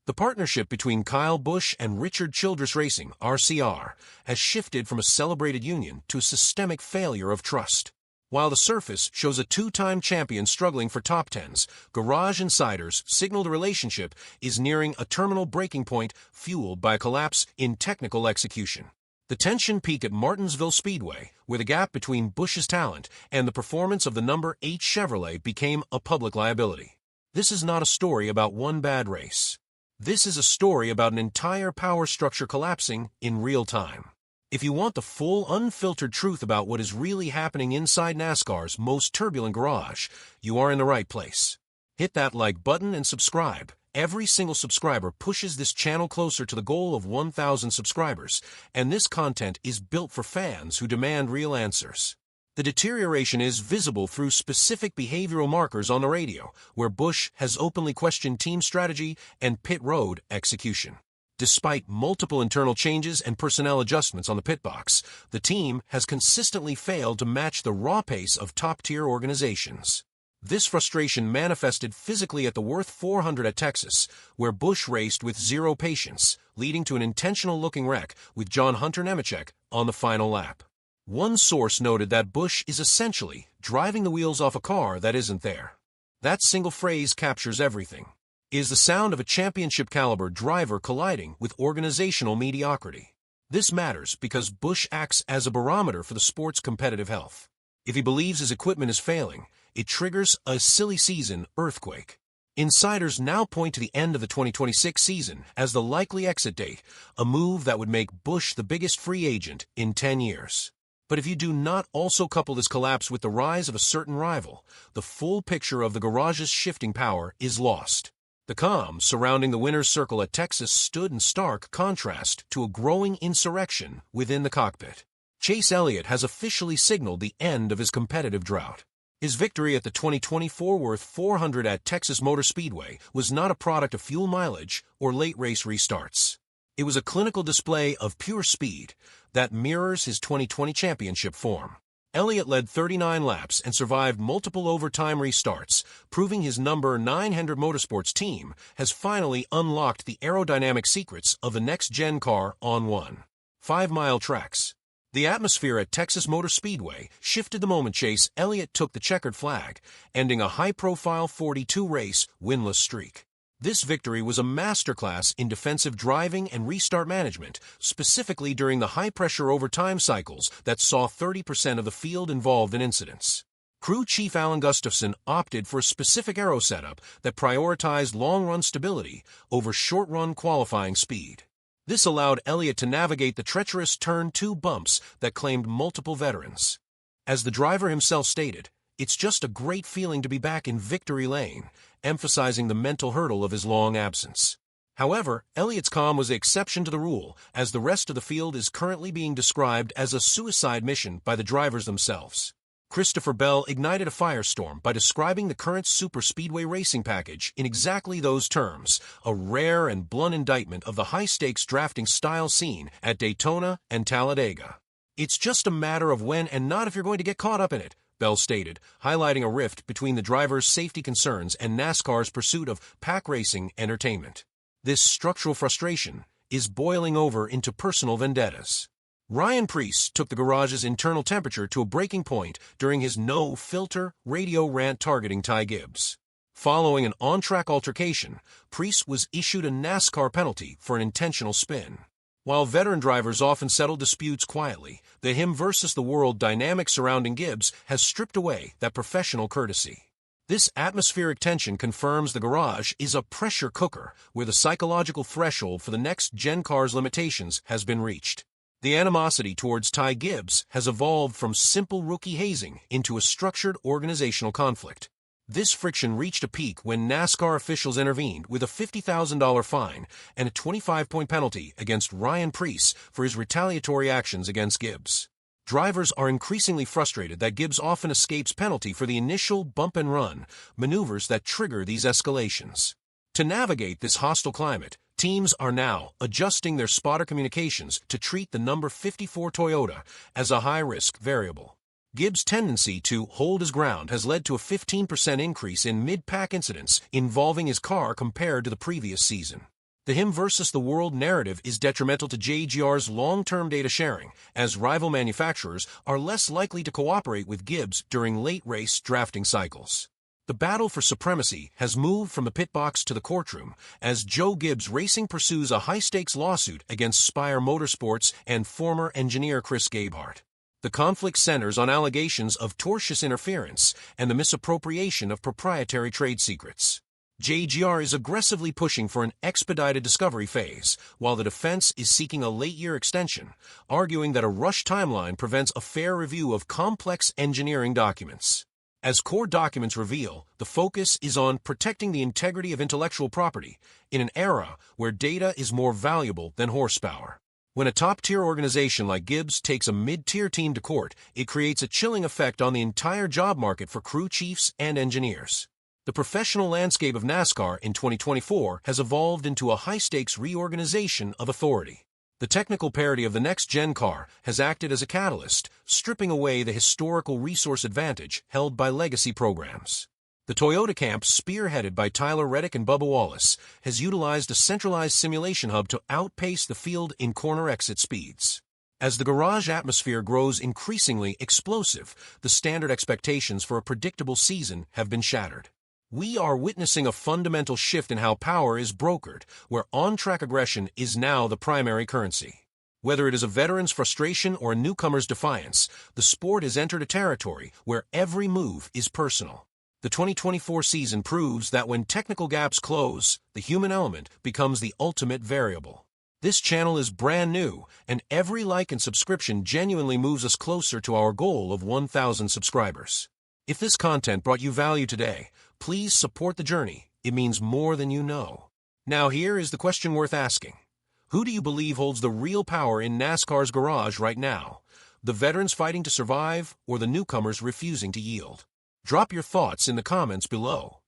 The partnership between Kyle Busch and Richard Childress Racing, RCR, has shifted from a celebrated union to a systemic failure of trust. While the surface shows a two-time champion struggling for top tens, garage insiders signal the relationship is nearing a terminal breaking point fueled by a collapse in technical execution. The tension peaked at Martinsville Speedway, where the gap between Busch's talent and the performance of the number 8 Chevrolet became a public liability. This is not a story about one bad race. This is a story about an entire power structure collapsing in real time. If you want the full, unfiltered truth about what is really happening inside NASCAR's most turbulent garage, you are in the right place. Hit that like button and subscribe. Every single subscriber pushes this channel closer to the goal of 1,000 subscribers, and this content is built for fans who demand real answers. The deterioration is visible through specific behavioral markers on the radio, where Busch has openly questioned team strategy and pit road execution. Despite multiple internal changes and personnel adjustments on the pit box, the team has consistently failed to match the raw pace of top-tier organizations. This frustration manifested physically at the Worth 400 at Texas, where Busch raced with zero patience, leading to an intentional-looking wreck with John Hunter Nemechek on the final lap. One source noted that Busch is essentially driving the wheels off a car that isn't there. That single phrase captures everything. It is the sound of a championship-caliber driver colliding with organizational mediocrity. This matters because Busch acts as a barometer for the sport's competitive health. If he believes his equipment is failing, it triggers a silly season earthquake. Insiders now point to the end of the 2026 season as the likely exit date, a move that would make Busch the biggest free agent in 10 years. But if you do not also couple this collapse with the rise of a certain rival, the full picture of the garage's shifting power is lost. The calm surrounding the winner's circle at Texas stood in stark contrast to a growing insurrection within the cockpit. Chase Elliott has officially signaled the end of his competitive drought. His victory at the 2024 Worth 400 at Texas Motor Speedway was not a product of fuel mileage or late race restarts. It was a clinical display of pure speed that mirrors his 2020 championship form. Elliott led 39 laps and survived multiple overtime restarts, proving his number 900 Motorsports team has finally unlocked the aerodynamic secrets of the next-gen car on 5-mile tracks. The atmosphere at Texas Motor Speedway shifted the moment Chase Elliott took the checkered flag, ending a high-profile 42-race winless streak. This victory was a masterclass in defensive driving and restart management, specifically during the high-pressure overtime cycles that saw 30% of the field involved in incidents. Crew Chief Alan Gustafson opted for a specific aero setup that prioritized long-run stability over short-run qualifying speed. This allowed Elliott to navigate the treacherous Turn 2 bumps that claimed multiple veterans. As the driver himself stated, "It's just a great feeling to be back in victory lane," emphasizing the mental hurdle of his long absence. However, Elliott's calm was the exception to the rule, as the rest of the field is currently being described as a suicide mission by the drivers themselves. Christopher Bell ignited a firestorm by describing the current superspeedway racing package in exactly those terms, a rare and blunt indictment of the high-stakes drafting style seen at Daytona and Talladega. "It's just a matter of when and not if you're going to get caught up in it," Bell stated, highlighting a rift between the drivers' safety concerns and NASCAR's pursuit of pack racing entertainment. This structural frustration is boiling over into personal vendettas. Ryan Preece took the garage's internal temperature to a breaking point during his no-filter radio rant targeting Ty Gibbs. Following an on-track altercation, Preece was issued a NASCAR penalty for an intentional spin. While veteran drivers often settle disputes quietly, the him versus the world dynamic surrounding Gibbs has stripped away that professional courtesy. This atmospheric tension confirms the garage is a pressure cooker where the psychological threshold for the next-gen car's limitations has been reached. The animosity towards Ty Gibbs has evolved from simple rookie hazing into a structured organizational conflict. This friction reached a peak when NASCAR officials intervened with a $50,000 fine and a 25-point penalty against Ryan Preece for his retaliatory actions against Gibbs. Drivers are increasingly frustrated that Gibbs often escapes penalty for the initial bump-and-run maneuvers that trigger these escalations. To navigate this hostile climate, teams are now adjusting their spotter communications to treat the number 54 Toyota as a high-risk variable. Gibbs' tendency to hold his ground has led to a 15% increase in mid-pack incidents involving his car compared to the previous season. The him versus the world narrative is detrimental to JGR's long-term data sharing, as rival manufacturers are less likely to cooperate with Gibbs during late-race drafting cycles. The battle for supremacy has moved from the pit box to the courtroom as Joe Gibbs Racing pursues a high-stakes lawsuit against Spire Motorsports and former engineer Chris Gabehart. The conflict centers on allegations of tortious interference and the misappropriation of proprietary trade secrets. JGR is aggressively pushing for an expedited discovery phase, while the defense is seeking a late-year extension, arguing that a rush timeline prevents a fair review of complex engineering documents. As court documents reveal, the focus is on protecting the integrity of intellectual property in an era where data is more valuable than horsepower. When a top-tier organization like Gibbs takes a mid-tier team to court, it creates a chilling effect on the entire job market for crew chiefs and engineers. The professional landscape of NASCAR in 2024 has evolved into a high-stakes reorganization of authority. The technical parity of the next-gen car has acted as a catalyst, stripping away the historical resource advantage held by legacy programs. The Toyota camp, spearheaded by Tyler Reddick and Bubba Wallace, has utilized a centralized simulation hub to outpace the field in corner exit speeds. As the garage atmosphere grows increasingly explosive, the standard expectations for a predictable season have been shattered. We are witnessing a fundamental shift in how power is brokered, where on-track aggression is now the primary currency. Whether it is a veteran's frustration or a newcomer's defiance, the sport has entered a territory where every move is personal. The 2024 season proves that when technical gaps close, the human element becomes the ultimate variable. This channel is brand new, and every like and subscription genuinely moves us closer to our goal of 1,000 subscribers. If this content brought you value today, please support the journey. It means more than you know. Now here is the question worth asking. Who do you believe holds the real power in NASCAR's garage right now? The veterans fighting to survive or the newcomers refusing to yield? Drop your thoughts in the comments below.